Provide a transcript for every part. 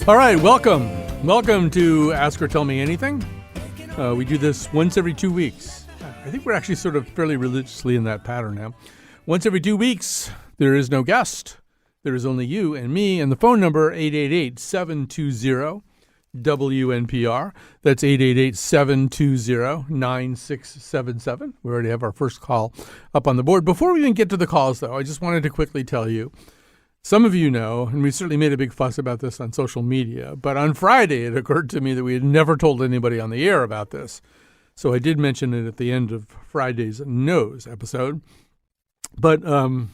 All right, welcome. Welcome to Ask or Tell Me Anything. We do this once every 2 weeks. I think we're actually sort of fairly religiously in that pattern now. Once every 2 weeks, there is no guest. There is only you and me, and the phone number, 888-720-WNPR. That's 888-720-9677. We already have our first call up on the board. Before we even get to the calls, though, I just wanted to quickly tell you, some of you know, and we certainly made a big fuss about this on social media, but on Friday it occurred to me that we had never told anybody on the air about this. So I did mention it at the end of Friday's Nose episode. But, and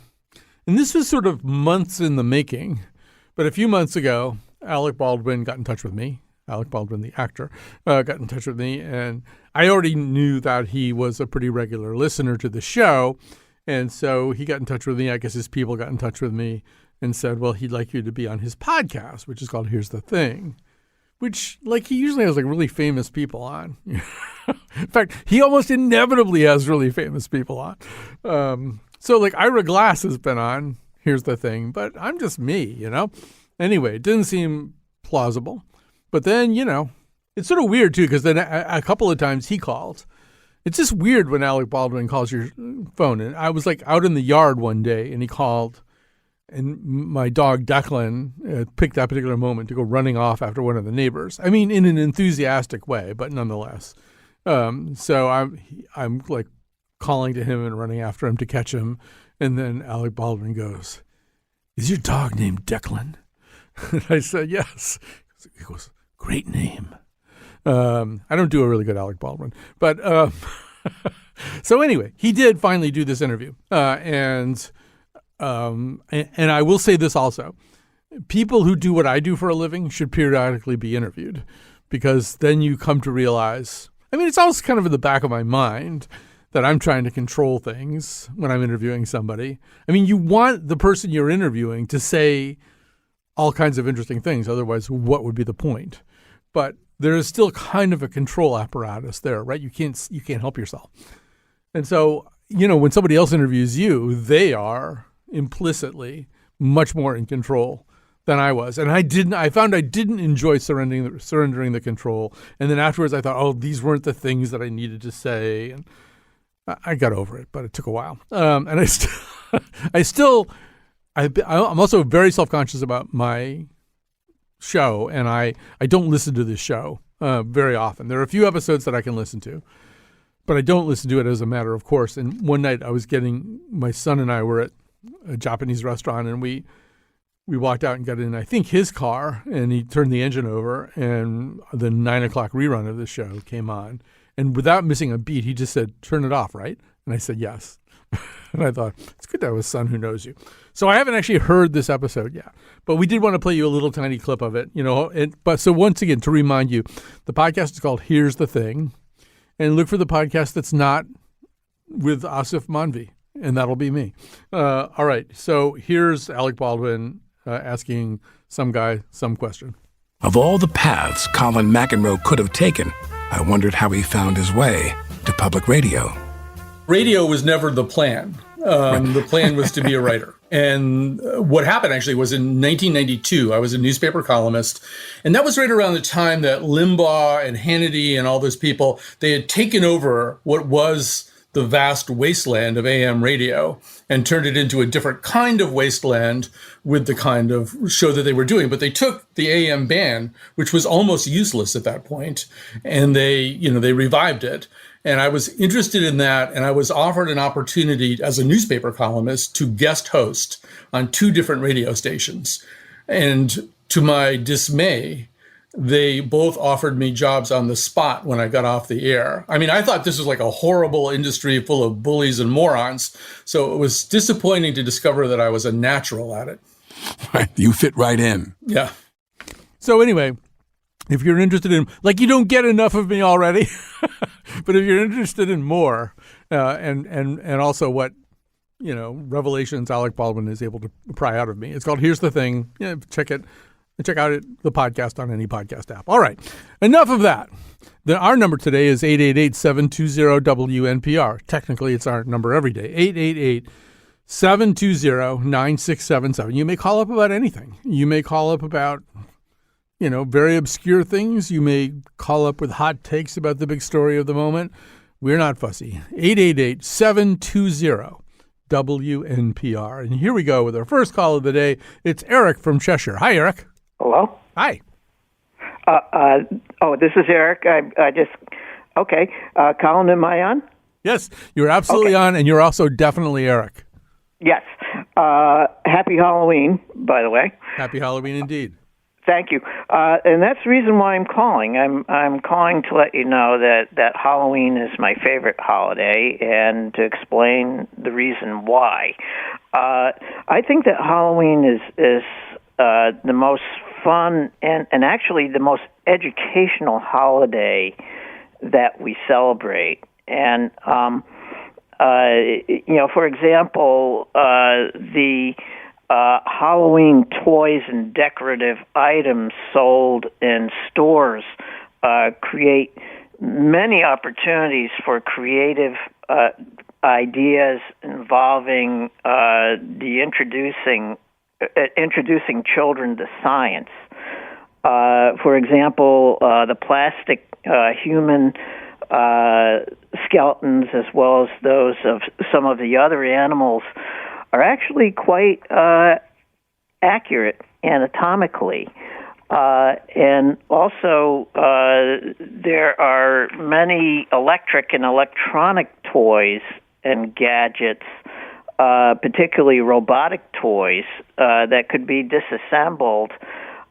this was sort of months in the making, but a few months ago, Alec Baldwin got in touch with me. Alec Baldwin, the actor, got in touch with me, and I already knew that he was a pretty regular listener to the show. And so he got in touch with me. I guess his people got in touch with me and said, well, he'd like you to be on his podcast, which is called Here's the Thing, which, like, he usually has, like, really famous people on. In fact, he almost inevitably has really famous people on. So, like, Ira Glass has been on Here's the Thing, but I'm just me, you know? Anyway, it didn't seem plausible. But then, you know, it's sort of weird, too, because then a couple of times he called. It's just weird when Alec Baldwin calls your phone. And I was, like, out in the yard one day, and he called. And my dog, Declan, picked that particular moment to go running off after one of the neighbors. I mean, in an enthusiastic way, but nonetheless. So I'm like calling to him and running after him to catch him. And then Alec Baldwin goes, "Is your dog named Declan?" And I said, "Yes." He goes, "Great name." I don't do a really good Alec Baldwin. But so anyway, he did finally do this interview. And I will say this also. People who do what I do for a living should periodically be interviewed, because then you come to realize, I mean, it's always kind of in the back of my mind that I'm trying to control things when I'm interviewing somebody. I mean, you want the person you're interviewing to say all kinds of interesting things. Otherwise, what would be the point? But there is still kind of a control apparatus there, right? You can't help yourself. And so, you know, when somebody else interviews you, they are implicitly much more in control than I was. And I found I didn't enjoy surrendering the control. And then afterwards I thought, oh, these weren't the things that I needed to say. And I got over it, but it took a while. And I'm also very self-conscious about my show, and I don't listen to this show very often. There are a few episodes that I can listen to, but I don't listen to it as a matter of course. And one night my son and I were at a Japanese restaurant, and we walked out and got in, I think, his car, and he turned the engine over, and the 9:00 rerun of the show came on. And without missing a beat, he just said, "Turn it off, right?" And I said, "Yes." And I thought, it's good to have a son who knows you. So I haven't actually heard this episode yet, but we did want to play you a little tiny clip of it, you know. But so once again, to remind you, the podcast is called Here's the Thing, and look for the podcast that's not with Asif Manvi. And that'll be me. All right. So here's Alec Baldwin asking some guy some question. Of all the paths Colin McEnroe could have taken, I wondered how he found his way to public radio. Radio was never the plan. The plan was to be a writer. And what happened actually was in 1992, I was a newspaper columnist. And that was right around the time that Limbaugh and Hannity and all those people, they had taken over what was the vast wasteland of AM radio and turned it into a different kind of wasteland with the kind of show that they were doing. But they took the AM band, which was almost useless at that point, and they revived it. And I was interested in that, and I was offered an opportunity as a newspaper columnist to guest host on 2 different radio stations. And to my dismay, they both offered me jobs on the spot when I got off the air. I mean, I thought this was like a horrible industry full of bullies and morons. So it was disappointing to discover that I was a natural at it. Right. You fit right in. Yeah. So anyway, if you're interested in, like, you don't get enough of me already, but if you're interested in more, and also what, you know, revelations Alec Baldwin is able to pry out of me, it's called Here's the Thing. Yeah, check it. And check out the podcast on any podcast app. All right. Enough of that. Our number today is 888-720-WNPR. Technically, it's our number every day. 888-720-9677. You may call up about anything. You may call up about very obscure things. You may call up with hot takes about the big story of the moment. We're not fussy. 888-720-WNPR. And here we go with our first call of the day. It's Eric from Cheshire. Hi, Eric. Hello? Hi. This is Eric. Okay. Colin, am I on? Yes, you're absolutely on, and you're also definitely Eric. Yes. Happy Halloween, by the way. Happy Halloween indeed. Thank you. And that's the reason why I'm calling. I'm calling to let you know that Halloween is my favorite holiday and to explain the reason why. I think that Halloween is the most fun and actually the most educational holiday that we celebrate. And, for example, the Halloween toys and decorative items sold in stores create many opportunities for creative ideas involving the introducing children to science. For example, the plastic human skeletons, as well as those of some of the other animals, are actually quite accurate anatomically. And also, there are many electric and electronic toys and gadgets, particularly robotic toys, that could be disassembled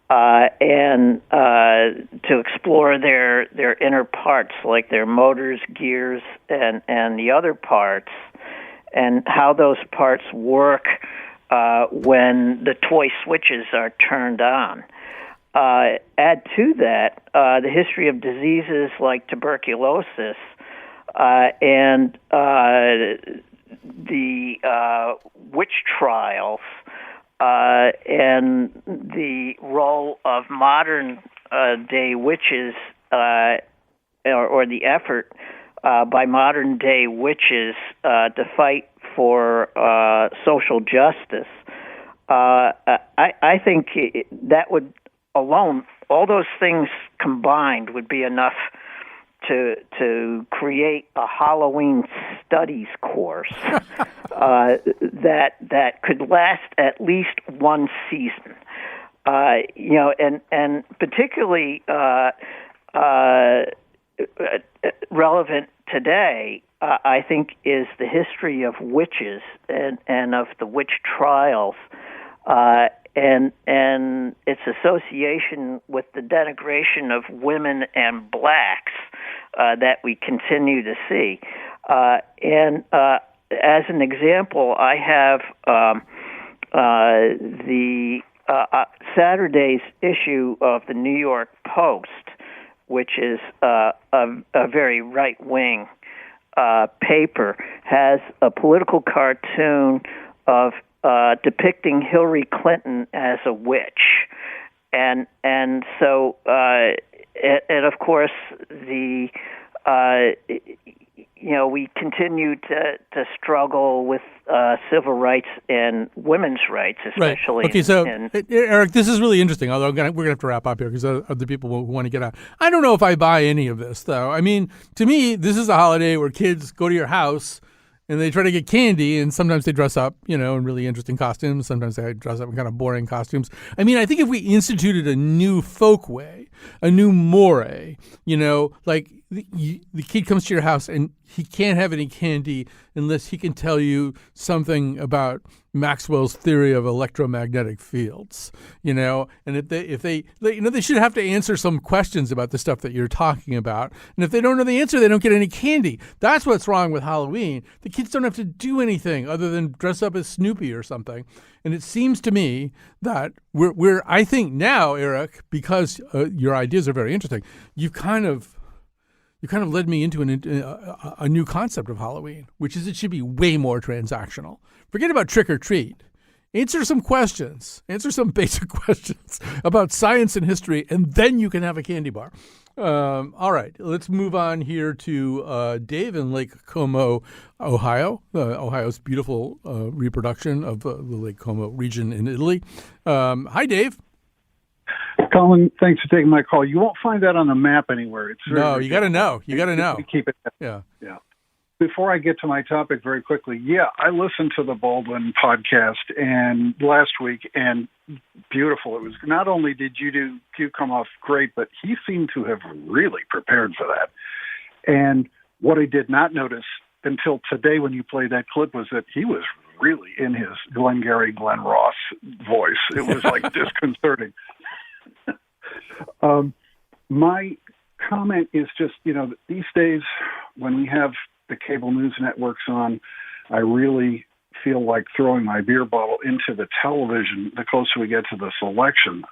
and to explore their inner parts, like their motors, gears, and the other parts, and how those parts work when the toy switches are turned on. Add to that the history of diseases like tuberculosis and the witch trials, and the role of modern day witches, or the effort by modern day witches to fight for social justice. I think that would alone, all those things combined, would be enough to create a Halloween studies course that could last at least one season. And particularly relevant today, I think, is the history of witches and of the witch trials, and its association with the denigration of women and blacks that we continue to see. And as an example, I have the Saturday's issue of the New York Post, which is a very right-wing paper, has a political cartoon of depicting Hillary Clinton as a witch, and so and of course the we continue to struggle with civil rights and women's rights, especially. Right. Okay, so Eric, this is really interesting. Although we're gonna have to wrap up here because other people will want to get out. I don't know if I buy any of this, though. I mean, to me, this is a holiday where kids go to your house and they try to get candy, and sometimes they dress up, in really interesting costumes. Sometimes they dress up in kind of boring costumes. I mean, I think if we instituted a new folk way, a new moray, like the kid comes to your house and he can't have any candy unless he can tell you something about Maxwell's theory of electromagnetic fields, and if they they should have to answer some questions about the stuff that you're talking about. And if they don't know the answer, they don't get any candy. That's what's wrong with Halloween. The kids don't have to do anything other than dress up as Snoopy or something. And it seems to me that we're I think now, Eric, because your ideas are very interesting, you kind of led me into a new concept of Halloween, which is it should be way more transactional. Forget about trick or treat. Answer some questions. Answer some basic questions about science and history, and then you can have a candy bar. All right, let's move on here to Dave in Lake Como, Ohio. Ohio's beautiful reproduction of the Lake Como region in Italy. Hi, Dave. Colin, thanks for taking my call. You won't find that on the map anywhere. It's No, you got to know. You got to know. We keep it. Yeah. Before I get to my topic very quickly, I listened to the Baldwin podcast and last week, and beautiful. It was not only did you come off great, but he seemed to have really prepared for that. And what I did not notice until today when you played that clip was that he was really in his Glengarry Glen Ross voice. It was like disconcerting. My comment is just, these days when we have the cable news networks on, I really feel like throwing my beer bottle into the television the closer we get to this election.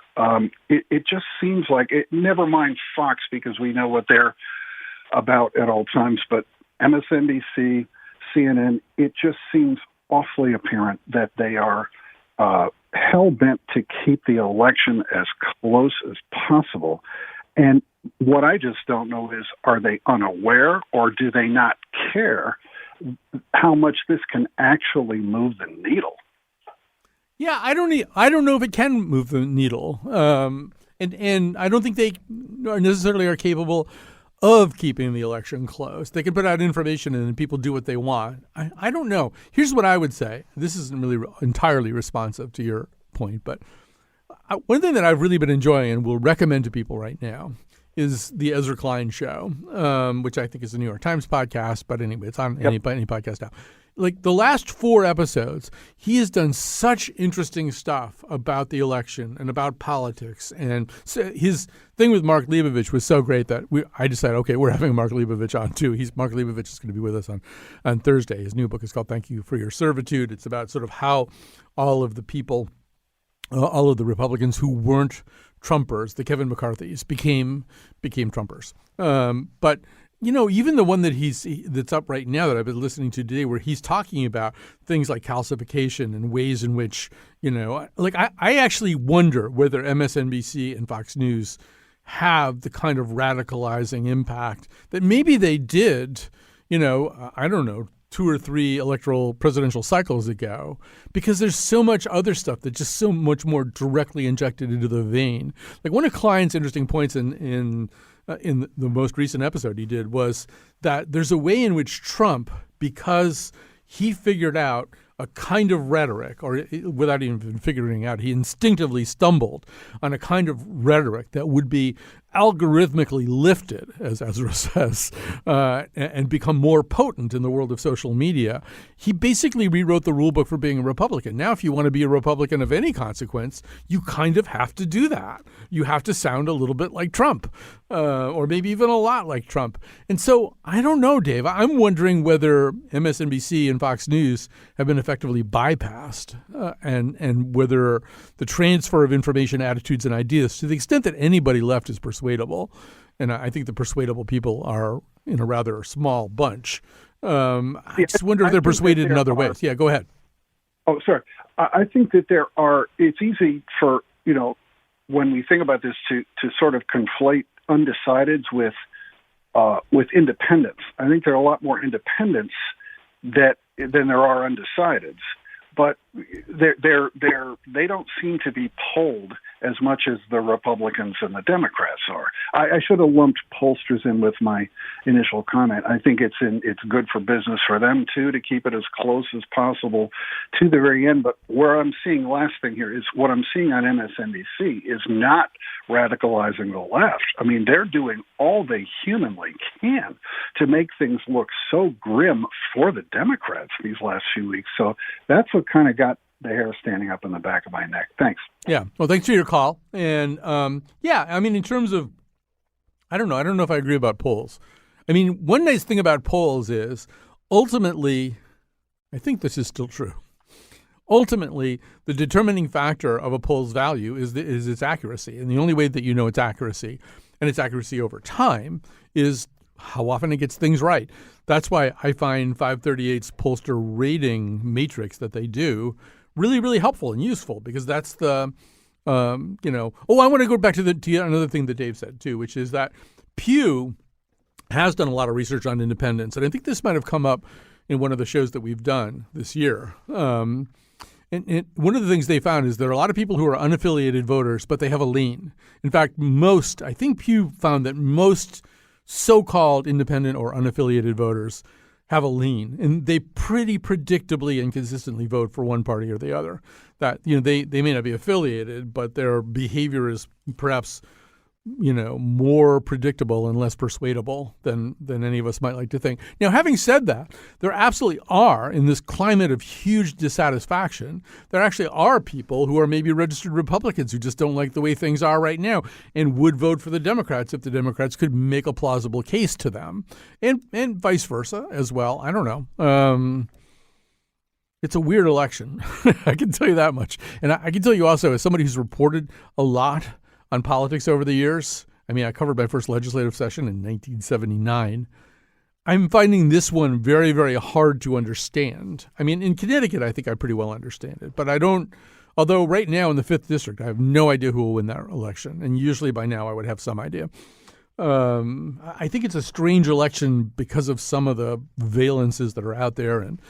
It just seems like it, never mind Fox, because we know what they're about at all times, but MSNBC, CNN, it just seems awfully apparent that they are hell-bent to keep the election as close as possible. And what I just don't know is, are they unaware or do they not care how much this can actually move the needle? Yeah, I don't know if it can move the needle. And I don't think they necessarily are capable of keeping the election close. They can put out information and people do what they want. I don't know. Here's what I would say. This isn't really entirely responsive to your point, but one thing that I've really been enjoying and will recommend to people right now is the Ezra Klein Show, which I think is a New York Times podcast. But anyway, it's on any podcast now. Like the last 4 episodes, he has done such interesting stuff about the election and about politics. And so his thing with Mark Leibovich was so great that I decided, okay, we're having Mark Leibovich on too. Mark Leibovich is going to be with us on Thursday. His new book is called Thank You for Your Servitude. It's about sort of how all of the people, all of the Republicans who weren't Trumpers, the Kevin McCarthys, became Trumpers. But even the one that's up right now that I've been listening to today, where he's talking about things like calcification and ways in which, I actually wonder whether MSNBC and Fox News have the kind of radicalizing impact that maybe they did, I don't know, 2 or 3 presidential cycles ago, because there's so much other stuff that's just so much more directly injected into the vein. Like one of Klein's interesting points in the most recent episode he did was that there's a way in which Trump, because he figured out a kind of rhetoric, or without even figuring out, he instinctively stumbled on a kind of rhetoric that would be algorithmically lifted, as Ezra says, and become more potent in the world of social media. He basically rewrote the rule book for being a Republican. Now, if you want to be a Republican of any consequence, you kind of have to do that. You have to sound a little bit like Trump, or maybe even a lot like Trump. And so I don't know, Dave. I'm wondering whether MSNBC and Fox News have been effectively bypassed, and whether the transfer of information, attitudes, and ideas, to the extent that anybody left is persuadable, and I think the persuadable people are in a rather small bunch. I just wonder if they're persuaded in other ways. Yeah, go ahead. Oh, sorry. I think that it's easy for, when we think about this to sort of conflate undecideds with independents. I think there are a lot more independents than there are undecideds, but they don't seem to be polled as much as the Republicans and the Democrats are. I should have lumped pollsters in with my initial comment. I think it's good for business for them too to keep it as close as possible to the very end. But where I'm seeing, last thing here, is what I'm seeing on MSNBC is not radicalizing the left. I mean, they're doing all they humanly can to make things look so grim for the Democrats these last few weeks. So that's what kind of got the hair standing up in the back of my neck. Thanks. Yeah. Well, thanks for your call. And I mean, in terms of, I don't know if I agree about polls. I mean, one nice thing about polls is ultimately, I think this is still true. Ultimately, the determining factor of a poll's value is its accuracy. And the only way that you know its accuracy, and its accuracy over time, is how often it gets things right. That's why I find 538's pollster rating matrix that they do really, really helpful and useful, because that's the, I want to go back to another thing that Dave said too, which is that Pew has done a lot of research on independence. And I think this might have come up in one of the shows that we've done this year. And one of the things they found is there are a lot of people who are unaffiliated voters, but they have a lean. In fact, I think Pew found that most so-called independent or unaffiliated voters have a lean, and they pretty predictably and consistently vote for one party or the other. That, they may not be affiliated, but their behavior is perhaps, more predictable and less persuadable than any of us might like to think. Now, having said that, there absolutely are, in this climate of huge dissatisfaction, there actually are people who are maybe registered Republicans who just don't like the way things are right now and would vote for the Democrats if the Democrats could make a plausible case to them, and vice versa as well. I don't know. It's a weird election. I can tell you that much. And I can tell you also, as somebody who's reported a lot on politics over the years, I covered my first legislative session in 1979. I'm finding this one very, very hard to understand. In Connecticut, I think I pretty well understand it, but I don't. Although right now in the 5th District, I have no idea who will win that election. And usually by now I would have some idea. I think it's a strange election because of some of the valences that are out there and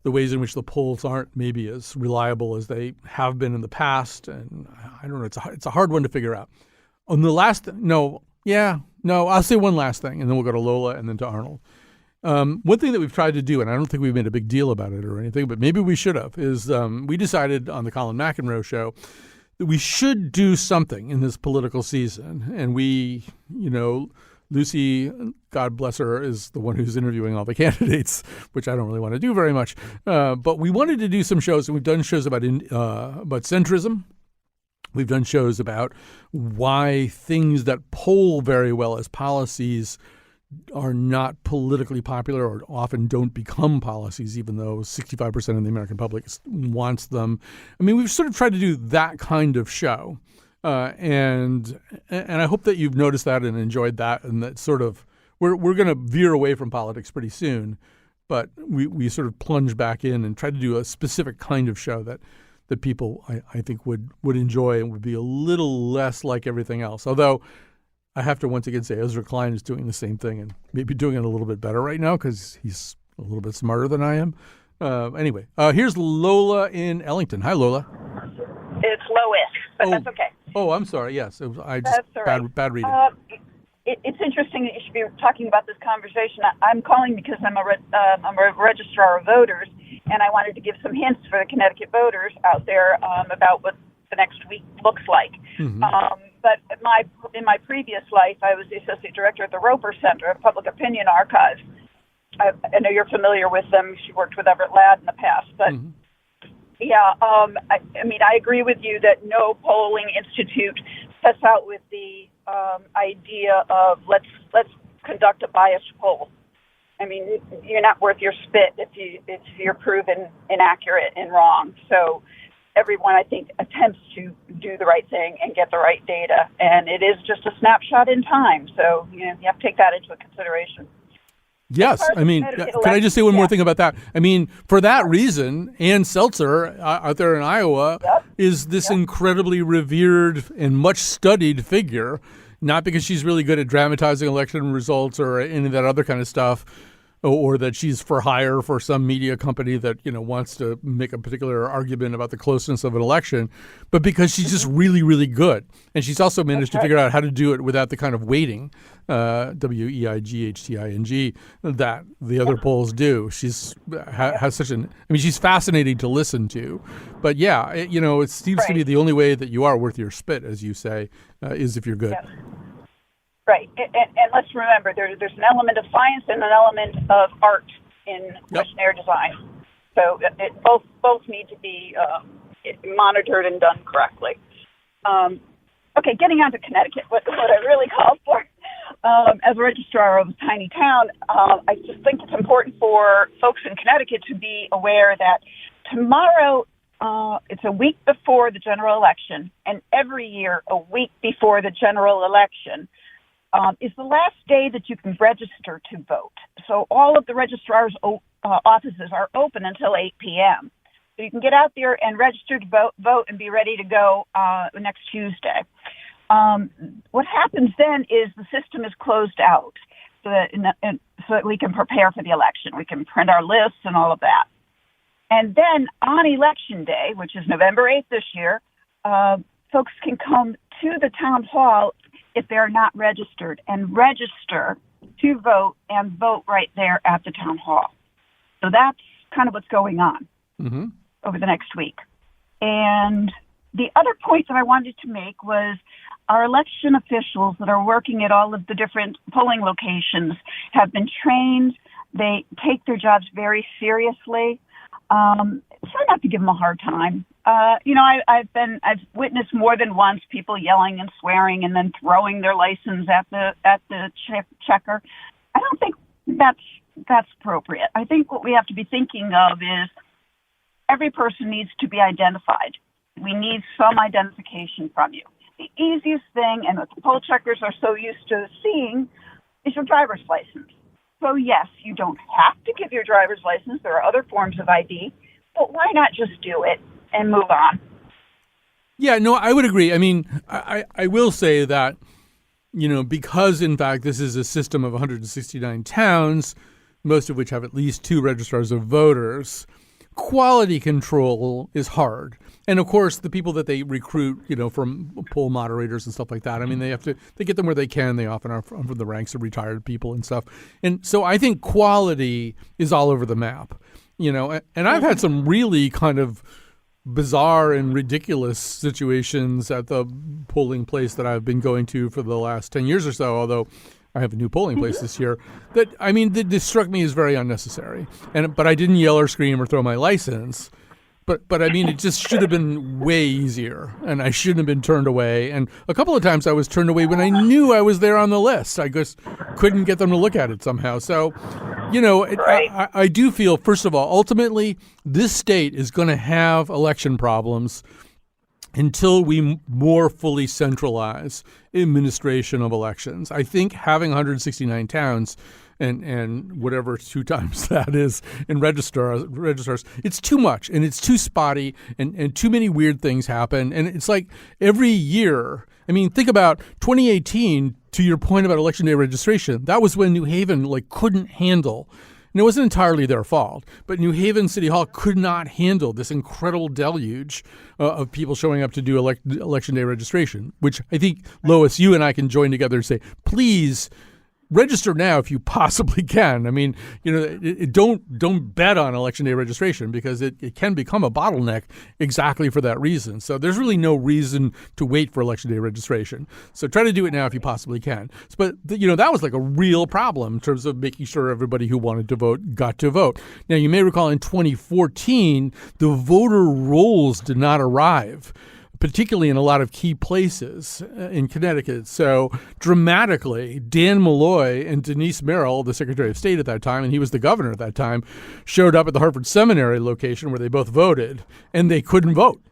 the ways in which the polls aren't maybe as reliable as they have been in the past. And I don't know, it's a hard one to figure out. On the last, I'll say one last thing, and then we'll go to Lola and then to Arnold. One thing that we've tried to do, and I don't think we've made a big deal about it or anything, but maybe we should have, is we decided on the Colin McEnroe show that we should do something in this political season. And we, Lucy, God bless her, is the one who's interviewing all the candidates, which I don't really want to do very much. But we wanted to do some shows, and we've done shows about centrism. We've done shows about why things that poll very well as policies are not politically popular or often don't become policies, even though 65% of the American public wants them. We've sort of tried to do that kind of show. And I hope that you've noticed that and enjoyed that, and that sort of we're going to veer away from politics pretty soon, but we sort of plunge back in and try to do a specific kind of show that people I think would enjoy and would be a little less like everything else. Although I have to once again say Ezra Klein is doing the same thing and maybe doing it a little bit better right now because he's a little bit smarter than I am. Anyway, here's Lola in Ellington. Hi, Lola. It's Lois, but that's okay. Oh, I'm sorry. Yes, that's all right. Bad reading. It's interesting that you should be talking about this conversation. I'm calling because I'm a registrar of voters, and I wanted to give some hints for the Connecticut voters out there about what the next week looks like. Mm-hmm. But in my previous life, I was the associate director at the Roper Center, a public opinion archive. I know you're familiar with them. She worked with Everett Ladd in the past, but. Mm-hmm. Yeah, I agree with you that no polling institute sets out with the idea of let's conduct a biased poll. You're not worth your spit if you're proven inaccurate and wrong. So everyone, I think, attempts to do the right thing and get the right data, and it is just a snapshot in time. So you have to take that into consideration. Yes. Can I just say one more thing about that? For that reason, Ann Seltzer out there in Iowa is this incredibly revered and much studied figure, not because she's really good at dramatizing election results or any of that other kind of stuff, or that she's for hire for some media company that, wants to make a particular argument about the closeness of an election, but because she's just really, really good. And she's also managed to figure out how to do it without the kind of weighting, weighting, that the other polls do. She's has such she's fascinating to listen to. But yeah, it seems to be the only way that you are worth your spit, as you say, is if you're good. Yes. Right, and let's remember there's an element of science and an element of art in questionnaire design. So both need to be monitored and done correctly. Okay, getting on to Connecticut, what I really called for. As a registrar of a tiny town, I just think it's important for folks in Connecticut to be aware that tomorrow it's a week before the general election, and every year a week before the general election is the last day that you can register to vote. So all of the registrar's offices are open until 8 p.m. So you can get out there and register to vote and be ready to go next Tuesday. What happens then is the system is closed out so that we can prepare for the election. We can print our lists and all of that. And then on Election Day, which is November 8th this year, folks can come to the town hall if they're not registered and register to vote and vote right there at the town hall. So that's kind of what's going on over the next week. And the other point that I wanted to make was our election officials that are working at all of the different polling locations have been trained. They take their jobs very seriously. Try not to give them a hard time. I've witnessed more than once people yelling and swearing and then throwing their license at the checker. I don't think that's appropriate. I think what we have to be thinking of is every person needs to be identified. We need some identification from you. The easiest thing, and what the poll checkers are so used to seeing, is your driver's license. So yes, you don't have to give your driver's license. There are other forms of ID, but why not just do it and move on? Yeah, no, I would agree. I mean, I will say that, because in fact this is a system of 169 towns, most of which have at least 2 registrars of voters, quality control is hard. And of course, the people that they recruit, from poll moderators and stuff like that, I mean, they get them where they can. They often are from the ranks of retired people and stuff. And so I think quality is all over the map, and I've had some really kind of bizarre and ridiculous situations at the polling place that I've been going to for the last 10 years or so, although I have a new polling place this year, that struck me as very unnecessary. But I didn't yell or scream or throw my license. But I mean, it just should have been way easier, and I shouldn't have been turned away. And a couple of times I was turned away when I knew I was there on the list. I just couldn't get them to look at it somehow. So, Right. I do feel, first of all, ultimately, this state is going to have election problems until we more fully centralize administration of elections. I think having 169 towns and whatever 2 times that is in registrars, it's too much and it's too spotty and too many weird things happen. And it's like every year, I mean, think about 2018, to your point about Election Day registration, that was when New Haven couldn't handle. And it wasn't entirely their fault, but New Haven City Hall could not handle this incredible deluge of people showing up to do Election Day registration, which I think, Lois, you and I can join together and say, please register now if you possibly can. I mean, don't bet on Election Day registration because it can become a bottleneck exactly for that reason. So there's really no reason to wait for Election Day registration. So try to do it now if you possibly can. But, that was like a real problem in terms of making sure everybody who wanted to vote got to vote. Now, you may recall in 2014, the voter rolls did not arrive, particularly in a lot of key places in Connecticut. So dramatically, Dan Malloy and Denise Merrill, the Secretary of State at that time, and he was the governor at that time, showed up at the Hartford Seminary location where they both voted, and they couldn't vote.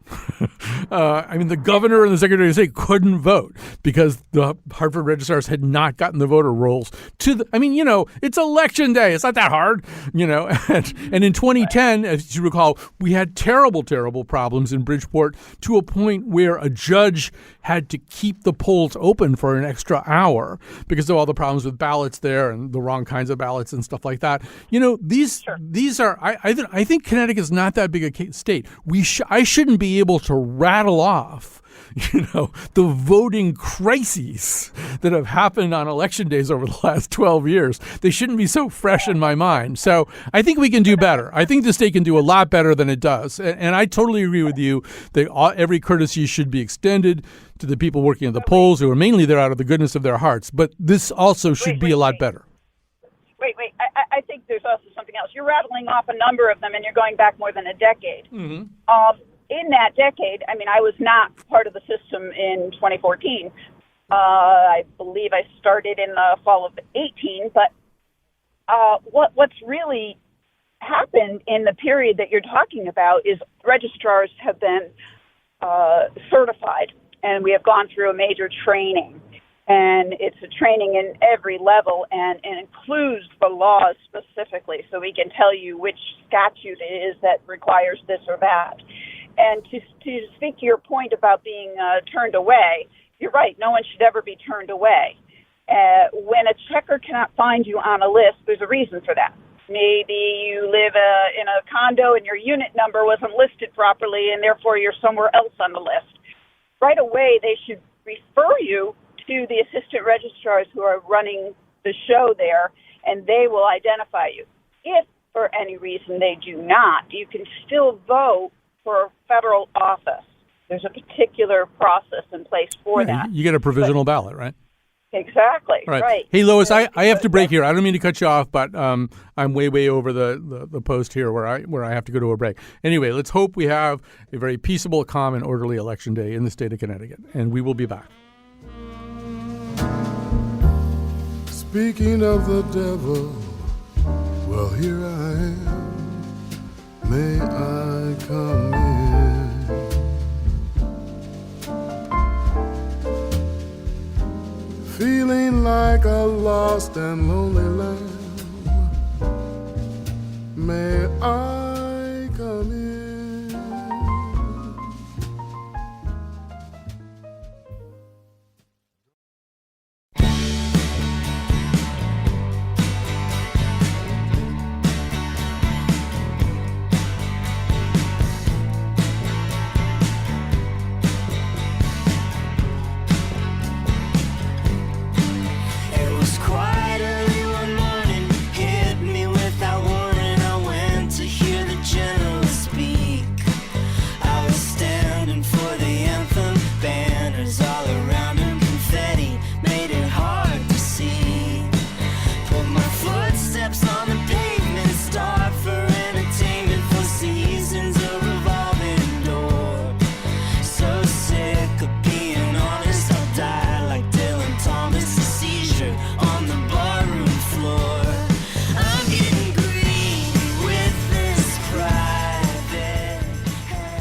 The governor and the Secretary of State couldn't vote because the Hartford registrars had not gotten the voter rolls it's Election Day. It's not that hard, And in 2010, as you recall, we had terrible, terrible problems in Bridgeport to a point where a judge had to keep the polls open for an extra hour because of all the problems with ballots there and the wrong kinds of ballots and stuff like that. These are, I think Connecticut's not that big a state. I shouldn't be able to rattle off the voting crises that have happened on election days over the last 12 years. They shouldn't be so fresh in my mind. So I think we can do better. I think the state can do a lot better than it does. And I totally agree with you that every courtesy should be extended to the people working at the polls who are mainly there out of the goodness of their hearts. But this also should be a lot better. Wait. I think there's also something else. You're rattling off a number of them, and you're going back more than a decade. Mm-hmm. In that decade, I was not part of the system in 2014. I believe I started in the fall of 18. But what's really happened in the period that you're talking about is registrars have been certified, and we have gone through a major training. And it's a training in every level and includes the laws specifically, so we can tell you which statute it is that requires this or that. And to speak to your point about being turned away, you're right. No one should ever be turned away. When a checker cannot find you on a list, there's a reason for that. Maybe you live in a condo and your unit number wasn't listed properly, and therefore you're somewhere else on the list. Right away, they should refer you to the assistant registrars who are running the show there, and they will identify you. If for any reason they do not, you can still vote for federal office. There's a particular process in place for that. You get a provisional ballot, right? Exactly. Right. Hey, Lois, I have to break here. I don't mean to cut you off, but I'm way over the post here where I have to go to a break. Anyway, let's hope we have a very peaceable, calm, and orderly election day in the state of Connecticut, and we will be back. Speaking of the devil, well, here I am. May I come in? Feeling like a lost and lonely lamb. May I come in?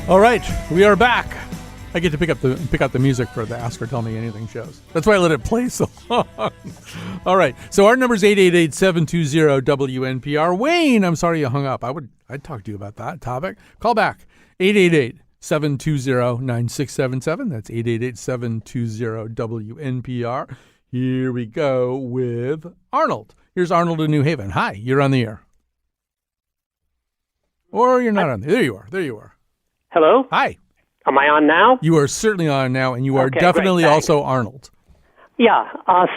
All right, we are back. I get to pick out the music for the Ask or Tell Me Anything shows. That's why I let it play so long. All right, so our number is 888-720-WNPR. Wayne, I'm sorry you hung up. I'd talk to you about that topic. Call back, 888-720-9677. That's 888-720-WNPR. Here we go with Arnold. Here's Arnold in New Haven. Hi, you're on the air. Or you're not on the air. There you are. Hello? Hi. Am I on now? You are certainly on now, and you are Okay, definitely great, also Arnold. Yeah,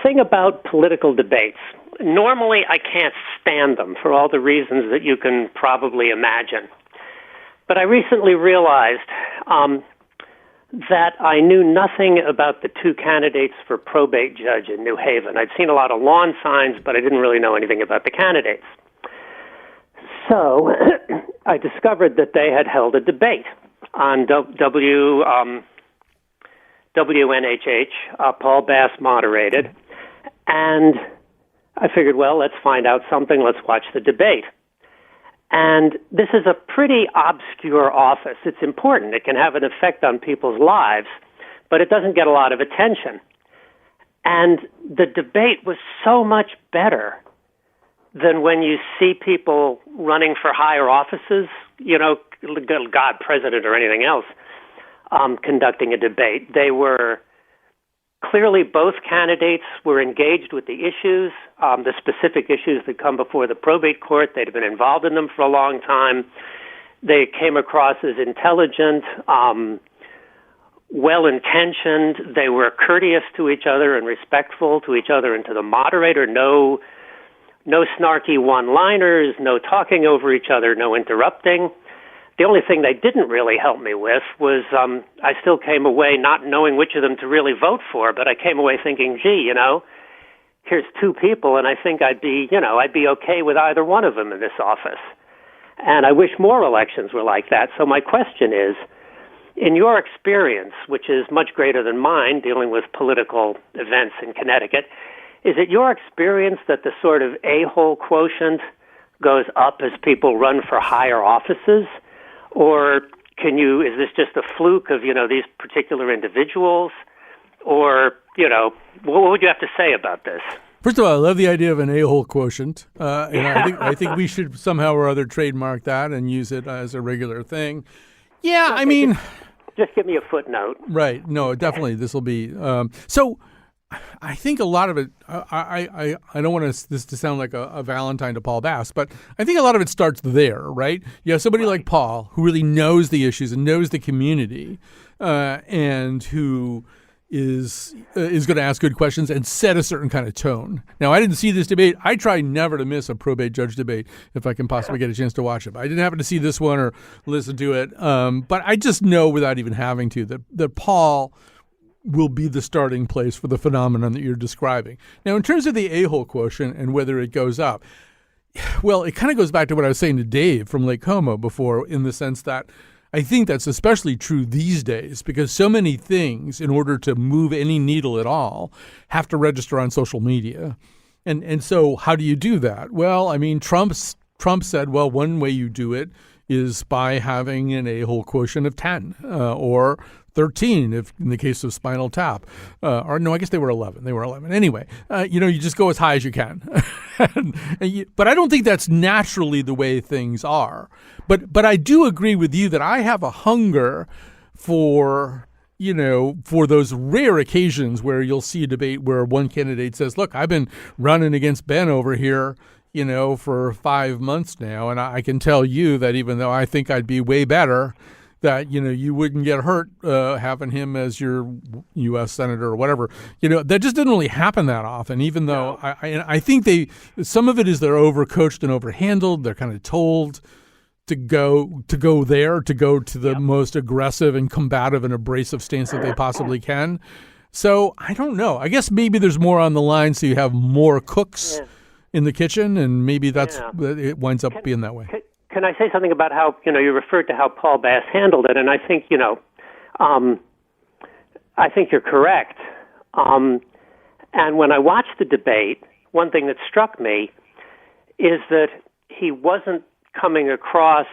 thing about political debates. Normally, I can't stand them for all the reasons that you can probably imagine. But I recently realized that I knew nothing about the two candidates for probate judge in New Haven. I'd seen a lot of lawn signs, but I didn't really know anything about the candidates. So I discovered that they had held a debate on WNHH. Paul Bass moderated. And I figured, well, let's find out something. Let's watch the debate. And this is a pretty obscure office. It's important. It can have an effect on people's lives, but it doesn't get a lot of attention. And the debate was so much better than when you see people running for higher offices, you know, God, president or anything else, conducting a debate. They were clearly, both candidates were engaged with the issues, the specific issues that come before the probate court. They'd been involved in them for a long time. They came across as intelligent, well-intentioned. They were courteous to each other and respectful to each other and to the moderator. No snarky one-liners, no talking over each other, no interrupting. The only thing they didn't really help me with was I still came away not knowing which of them to really vote for, but I came away thinking, gee, you know, here's two people, and I think I'd be okay with either one of them in this office. And I wish more elections were like that. So my question is, in your experience, which is much greater than mine, dealing with political events in Connecticut, is it your experience that the sort of a-hole quotient goes up as people run for higher offices? Or is this just a fluke of, these particular individuals? Or, what would you have to say about this? First of all, I love the idea of an a-hole quotient. And I think we should somehow or other trademark that and use it as a regular thing. Yeah, I mean... Just give me a footnote. Right. No, definitely. This will be... So... I think a lot of it, I don't want this to sound like a Valentine to Paul Bass, but I think a lot of it starts there, right? You have somebody like Paul who really knows the issues and knows the community, and who is going to ask good questions and set a certain kind of tone. Now, I didn't see this debate. I try never to miss a probate judge debate if I can possibly get a chance to watch it. I didn't happen to see this one or listen to it, but I just know without even having to that Paul will be the starting place for the phenomenon that you're describing. Now, in terms of the a-hole quotient and whether it goes up, well, it kind of goes back to what I was saying to Dave from Lake Como before, in the sense that I think that's especially true these days because so many things, in order to move any needle at all, have to register on social media. And so how do you do that? Well, I mean, Trump said, well, one way you do it is by having an a-hole quotient of 10 or 13, if in the case of Spinal Tap. Or no, I guess they were 11. They were 11. Anyway, you just go as high as you can. But I don't think that's naturally the way things are. But I do agree with you that I have a hunger for those rare occasions where you'll see a debate where one candidate says, look, I've been running against Ben over here, for 5 months now. And I can tell you that even though I think I'd be way better, that, you wouldn't get hurt having him as your U.S. senator or whatever. That just didn't really happen that often, even though I think some of it is they're overcoached and overhandled. They're kind of told to go to the most aggressive and combative and abrasive stance that they possibly can. So I don't know. I guess maybe there's more on the line, so you have more cooks in the kitchen, and maybe it winds up being that way. Can I say something about how, you referred to how Paul Bass handled it, and I think, I think you're correct. And when I watched the debate, one thing that struck me is that he wasn't coming across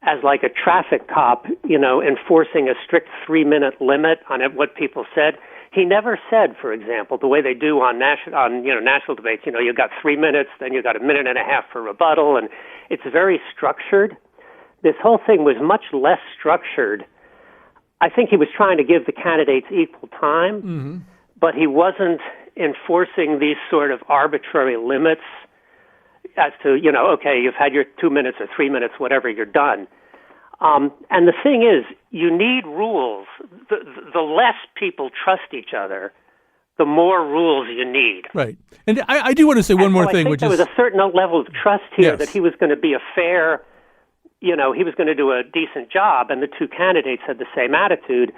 as like a traffic cop, enforcing a strict 3-minute limit on what people said. He never said, for example, the way they do on national debates, you've got 3 minutes, then you've got a minute and a half for rebuttal, and it's very structured. This whole thing was much less structured. I think he was trying to give the candidates equal time, but he wasn't enforcing these sort of arbitrary limits as to, okay, you've had your 2 minutes or 3 minutes, whatever, you're done. And the thing is, you need rules. The less people trust each other, the more rules you need. Right. And I do want to say one more thing, which is there was a certain level of trust here that he was going to be a fair, he was going to do a decent job, and the two candidates had the same attitude.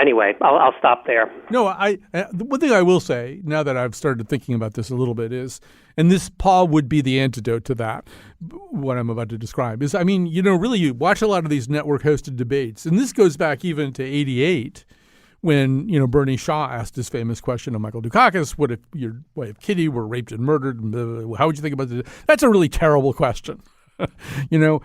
Anyway, I'll stop there. No, the one thing I will say, now that I've started thinking about this a little bit, is, and this, Paul, would be the antidote to that, what I'm about to describe, is, really you watch a lot of these network-hosted debates, and this goes back even to 88, when, Bernie Shaw asked his famous question of Michael Dukakis, what if your wife Kitty were raped and murdered? How would you think about this? That's a really terrible question, and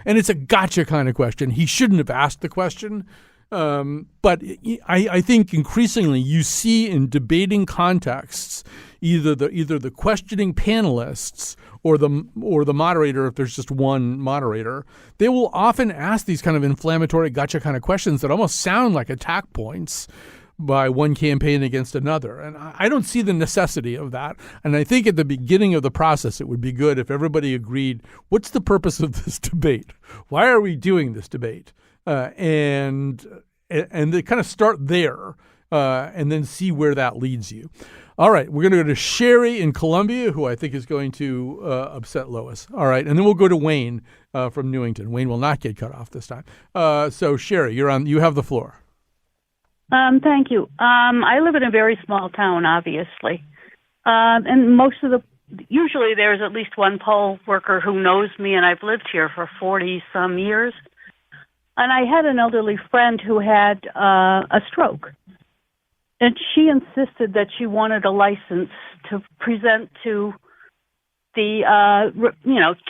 it's a gotcha kind of question. He shouldn't have asked the question. But I think increasingly you see in debating contexts either the questioning panelists or the moderator, if there's just one moderator, they will often ask these kind of inflammatory gotcha kind of questions that almost sound like attack points by one campaign against another. And I don't see the necessity of that. And I think at the beginning of the process, it would be good if everybody agreed, what's the purpose of this debate? Why are we doing this debate? And they kind of start there and then see where that leads you. All right, we're going to go to Sherry in Columbia, who I think is going to upset Lois. All right, and then we'll go to Wayne from Newington. Wayne will not get cut off this time. So Sherry, you have the floor. Thank you. I live in a very small town, obviously, and usually there's at least one poll worker who knows me, and I've lived here for 40-some years. And I had an elderly friend who had a stroke, and she insisted that she wanted a license to present to the,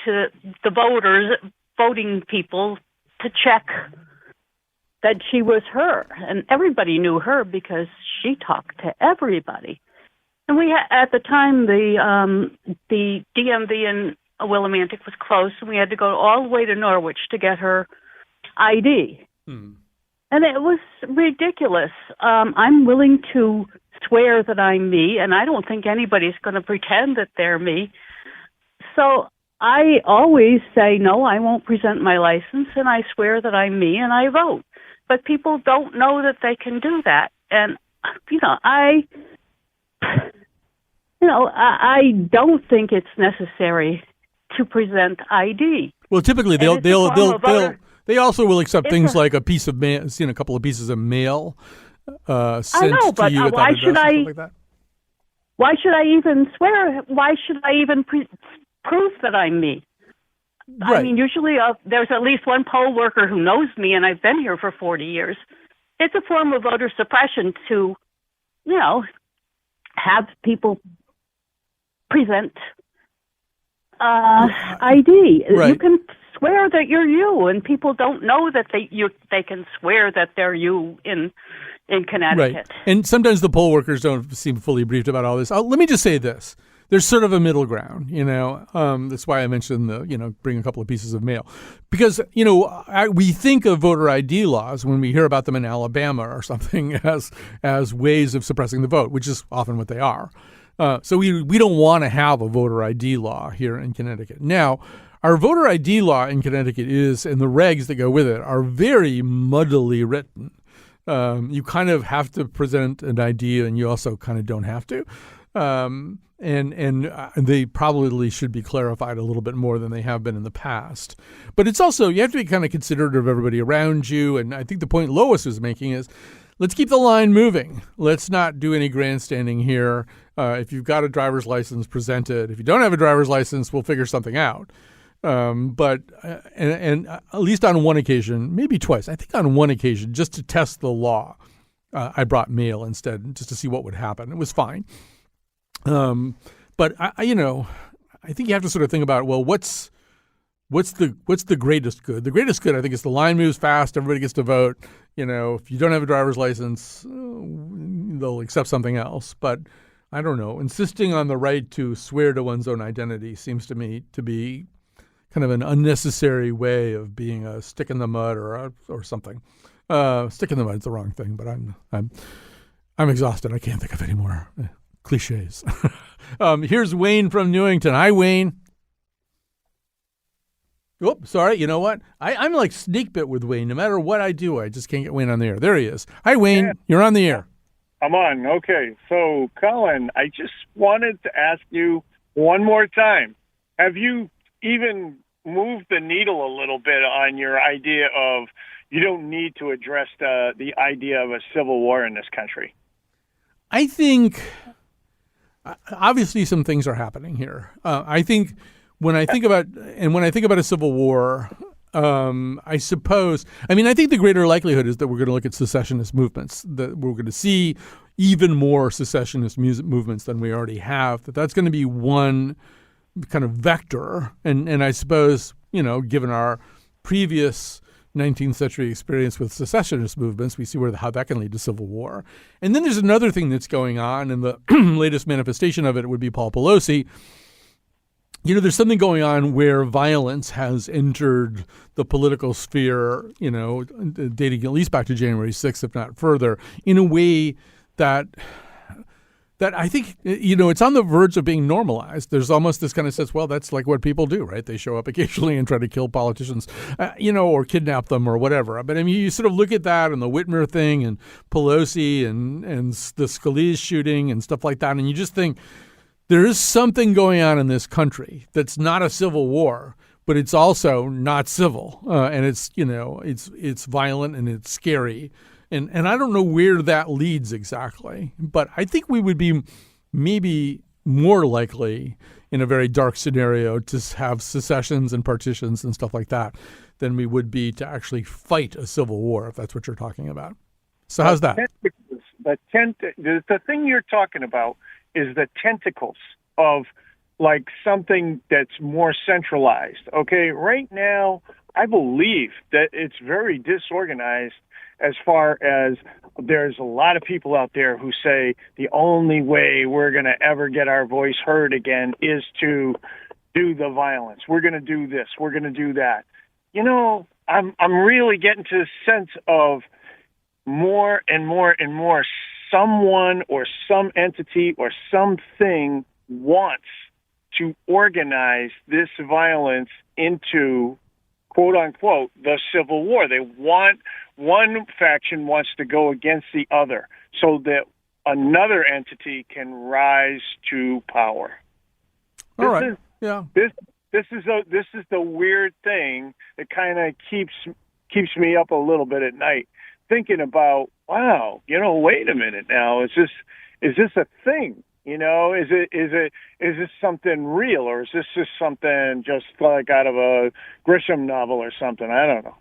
to the voting people to check that she was her. And everybody knew her because she talked to everybody. And at the time, the DMV in Willimantic was closed, and we had to go all the way to Norwich to get her ID. And And it was ridiculous. I'm willing to swear that I'm me, and I don't think anybody's going to pretend that they're me. So I always say, no, I won't present my license, and I swear that I'm me, and I vote. But people don't know that they can do that. And, I don't think it's necessary to present ID. Well, typically they also will accept things like a piece of mail, a couple of pieces of mail sent I know, but to you at why that should address I? and stuff like that. Why should I even swear? Why should I even prove that I'm me? Right. I mean, usually there's at least one poll worker who knows me, and I've been here for 40 years. It's a form of voter suppression to, have people present ID. Right. You can swear that you're you, and people don't know that they can swear that they're you in Connecticut. Right. And sometimes the poll workers don't seem fully briefed about all this. Let me just say this. There's sort of a middle ground, That's why I mentioned bring a couple of pieces of mail. Because, we think of voter ID laws when we hear about them in Alabama or something as ways of suppressing the vote, which is often what they are. So we don't want to have a voter ID law here in Connecticut. Now, our voter ID law in Connecticut and the regs that go with it are very muddily written. You kind of have to present an ID, and you also kind of don't have to. And they probably should be clarified a little bit more than they have been in the past. But it's also, you have to be kind of considerate of everybody around you. And I think the point Lois was making is, let's keep the line moving. Let's not do any grandstanding here. If you've got a driver's license, present it. If you don't have a driver's license, we'll figure something out. But at least on one occasion, maybe twice, I think on one occasion, just to test the law, I brought mail instead, just to see what would happen. It was fine. But I think you have to sort of think about, well, what's the greatest good? The greatest good, I think, is the line moves fast. Everybody gets to vote. If you don't have a driver's license, they'll accept something else. But I don't know. Insisting on the right to swear to one's own identity seems to me to be kind of an unnecessary way of being a stick in the mud or something. Stick in the mud is the wrong thing, but I'm exhausted. I can't think of any more cliches. Here's Wayne from Newington. Hi, Wayne. Oh, sorry. You know what? I'm like snake bit with Wayne. No matter what I do, I just can't get Wayne on the air. There he is. Hi, Wayne. Yeah. You're on the air. I'm on. Okay. So, Colin, I just wanted to ask you one more time. Have you even moved the needle a little bit on your idea of you don't need to address the idea of a civil war in this country? I think obviously some things are happening here. I think when I think about a civil war, I think the greater likelihood is that we're going to look at secessionist movements, that we're going to see even more secessionist movements than we already have, that's going to be one kind of vector. And I suppose, given our previous 19th century experience with secessionist movements, we see how that can lead to civil war. And then there's another thing that's going on, and the latest manifestation of it would be Paul Pelosi. There's something going on where violence has entered the political sphere, dating at least back to January 6th, if not further, in a way that I think, it's on the verge of being normalized. There's almost this kind of sense, well, that's like what people do, right? They show up occasionally and try to kill politicians, or kidnap them or whatever. But you sort of look at that and the Whitmer thing and Pelosi and the Scalise shooting and stuff like that, and you just think there is something going on in this country that's not a civil war, but it's also not civil, and it's violent and it's scary. And I don't know where that leads exactly, but I think we would be maybe more likely in a very dark scenario to have secessions and partitions and stuff like that than we would be to actually fight a civil war, if that's what you're talking about. So how's that? The thing you're talking about is the tentacles of like something that's more centralized. Okay, right now, I believe that it's very disorganized as far as there's a lot of people out there who say the only way we're going to ever get our voice heard again is to do the violence. We're going to do this. We're going to do that. I'm really getting to the sense of more and more and more, someone or some entity or something wants to organize this violence into, quote unquote, the Civil War. They want, one faction wants to go against the other so that another entity can rise to power. All right. Yeah. This is the weird thing that kind of keeps me up a little bit at night, thinking about, wow, wait a minute now, is this a thing? Is this something real, or is this just something just like out of a Grisham novel or something? I don't know.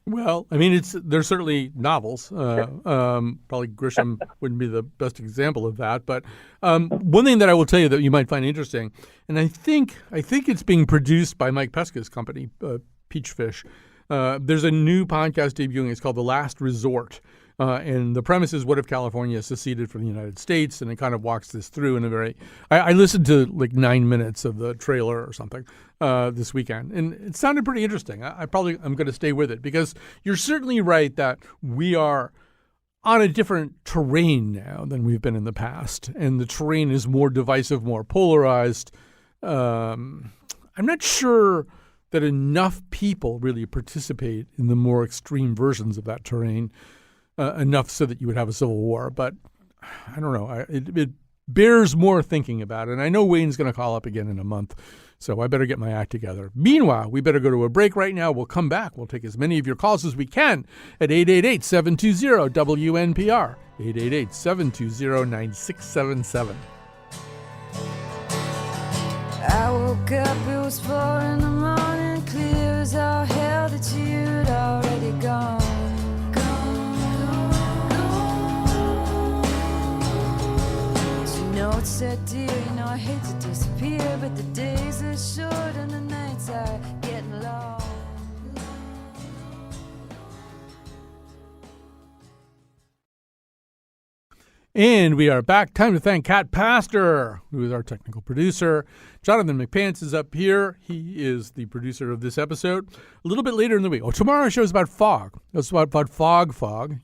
Well, I mean, there's certainly novels. Probably Grisham wouldn't be the best example of that. But one thing that I will tell you that you might find interesting, and I think it's being produced by Mike Pesca's company, Peachfish. There's a new podcast debuting. It's called The Last Resort. And the premise is, what if California seceded from the United States? And it kind of walks this through in a very – I listened to like 9 minutes of the trailer or something this weekend. And it sounded pretty interesting. I'm going to stay with it, because you're certainly right that we are on a different terrain now than we've been in the past. And the terrain is more divisive, more polarized. I'm not sure that enough people really participate in the more extreme versions of that terrain. Enough so that you would have a civil war. But I don't know. It bears more thinking about it. And I know Wayne's going to call up again in a month, so I better get my act together. Meanwhile, we better go to a break right now. We'll come back. We'll take as many of your calls as we can at 888-720-WNPR, 888-720-9677. I woke up, it was 4 in the morning, clear as all hell that you'd already gone. It's said, dear, I hate to disappear, but the days are short and the nights are getting long. And we are back. Time to thank Kat Pastor, who is our technical producer. Jonathan McPants is up here. He is the producer of this episode. A little bit later in the week. Tomorrow's show is about fog. It's about fog, fog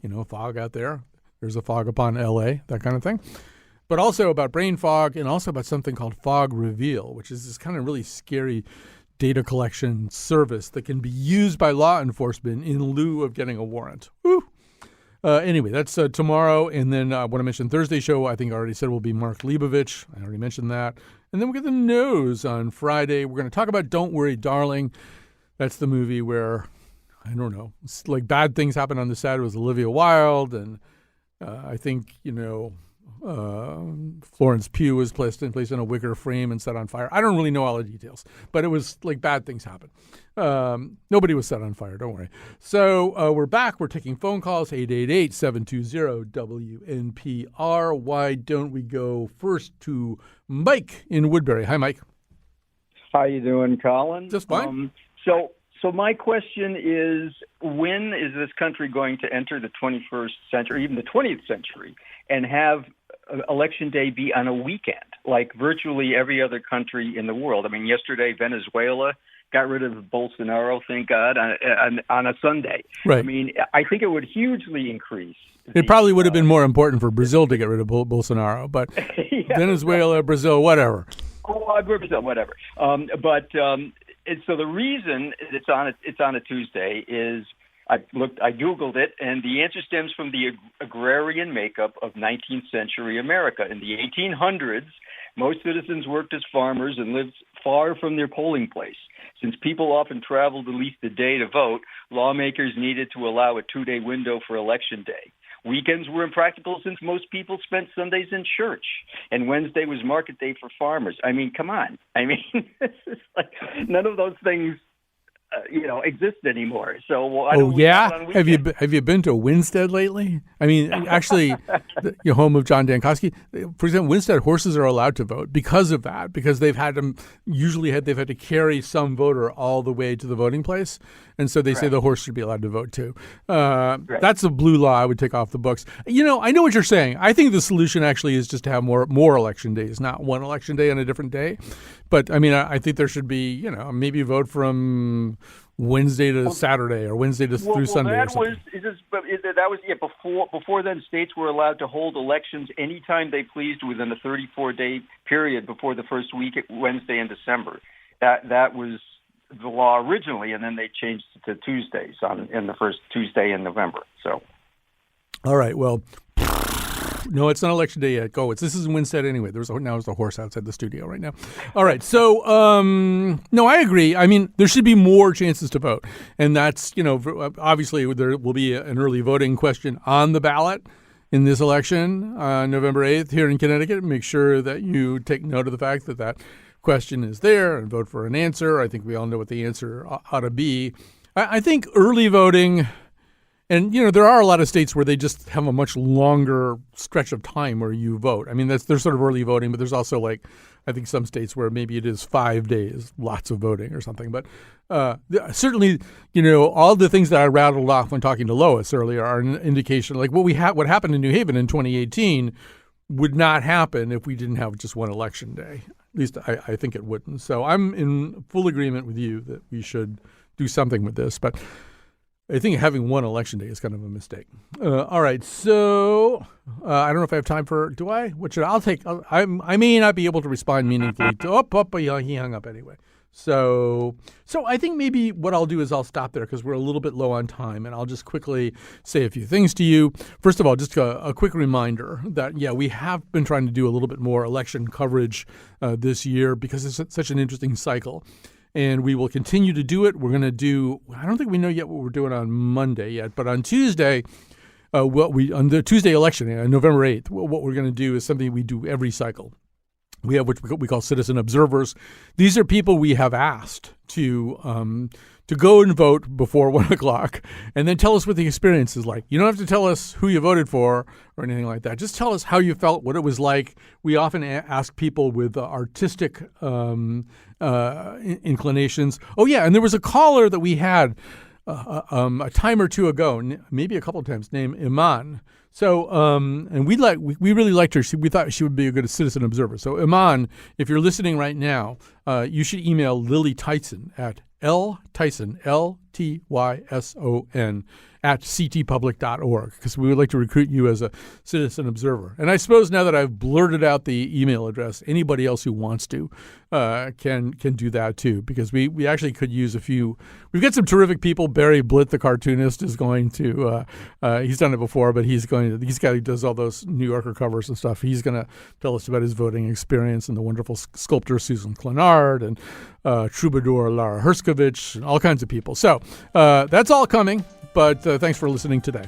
out there. There's a fog upon L.A., that kind of thing. But also about brain fog, and also about something called Fog Reveal, which is this kind of really scary data collection service that can be used by law enforcement in lieu of getting a warrant. Woo! Anyway, that's tomorrow. And then what I mentioned, Thursday show, I think I already said, will be Mark Leibovich. I already mentioned that. And then we'll get the news on Friday. We're going to talk about Don't Worry, Darling. That's the movie where, I don't know, like bad things happen on the set. It was Olivia Wilde, and I think, Florence Pugh was placed in a wicker frame and set on fire. I don't really know all the details, but it was like bad things happen. Nobody was set on fire, don't worry. So we're back. We're taking phone calls, 888-720-WNPR. Why don't we go first to Mike in Woodbury? Hi, Mike. How you doing, Colin? Just fine. So my question is, when is this country going to enter the 21st century, even the 20th century, and have Election Day be on a weekend, like virtually every other country in the world? I mean, yesterday, Venezuela got rid of Bolsonaro, thank God, on a Sunday. Right. I mean, I think it would hugely increase. It probably would have been more important for Brazil to get rid of Bolsonaro, but yeah. Venezuela, Brazil, whatever. Brazil, whatever. And so the reason it's on a Tuesday is, I Googled it, and the answer stems from the agrarian makeup of 19th century America. In the 1800s, most citizens worked as farmers and lived far from their polling place. Since people often traveled at least a day to vote, lawmakers needed to allow a 2-day window for Election Day. Weekends were impractical since most people spent Sundays in church, and Wednesday was market day for farmers. I mean, come on. I mean, it's like none of those things exist anymore. So why don't we have it on weekends? Have you been to Winstead lately? I mean, actually, your home of John Dankosky. For example, Winstead horses are allowed to vote because of that. Because they've had to carry some voter all the way to the voting place, and so they say the horse should be allowed to vote too. That's a blue law I would take off the books. I know what you're saying. I think the solution actually is just to have more election days, not one election day on a different day. But I mean, I think there should be, maybe vote from Wednesday to Saturday or Wednesday to through Sunday or something. That was before then. States were allowed to hold elections anytime they pleased within a 34-day period before the first week Wednesday in December. That was the law originally, and then they changed it to Tuesdays in the first Tuesday in November. So, all right, well. No, it's not election day yet. This is Wednesday anyway. There's a horse outside the studio right now. All right. So, no, I agree. I mean, there should be more chances to vote. And that's, obviously there will be an early voting question on the ballot in this election on November 8th here in Connecticut. Make sure that you take note of the fact that question is there and vote for an answer. I think we all know what the answer ought to be. I think early voting... And, there are a lot of states where they just have a much longer stretch of time where you vote. I mean, there's sort of early voting, but there's also I think some states where maybe it is 5 days, lots of voting or something. But certainly, all the things that I rattled off when talking to Lois earlier are an indication, like what happened in New Haven in 2018 would not happen if we didn't have just one election day. At least I think it wouldn't. So I'm in full agreement with you that we should do something with this. But I think having one election day is kind of a mistake. All right, so I don't know if I have time for. Do I? What should I'll take? I may not be able to respond meaningfully to. He hung up anyway. So I think maybe what I'll do is I'll stop there because we're a little bit low on time, and I'll just quickly say a few things to you. First of all, just a quick reminder that we have been trying to do a little bit more election coverage this year because it's such an interesting cycle. And we will continue to do it. We're going to do, I don't think we know yet what we're doing on Monday yet, but on Tuesday, on the Tuesday election, November 8th, what we're going to do is something we do every cycle. We have what we call citizen observers. These are people we have asked to go and vote before 1 o'clock and then tell us what the experience is like. You don't have to tell us who you voted for or anything like that. Just tell us how you felt, what it was like. We often ask people with artistic inclinations. Oh, yeah, and there was a caller that we had a time or two ago, maybe a couple of times, named Iman. So, and we really liked her. We thought she would be a good citizen observer. So, Iman, if you're listening right now, you should email Lily Tyson at Tyson, LTYSON, at ctpublic.org, because we would like to recruit you as a citizen observer. And I suppose now that I've blurted out the email address, anybody else who wants to can do that too, because we actually could use a few. We've got some terrific people. Barry Blitt, the cartoonist, is going to. He's done it before, but he's guy who does all those New Yorker covers and stuff. He's going to tell us about his voting experience, and the wonderful sculptor Susan Clenard and troubadour Lara Herskovich and all kinds of people. So that's all coming. But thanks for listening today.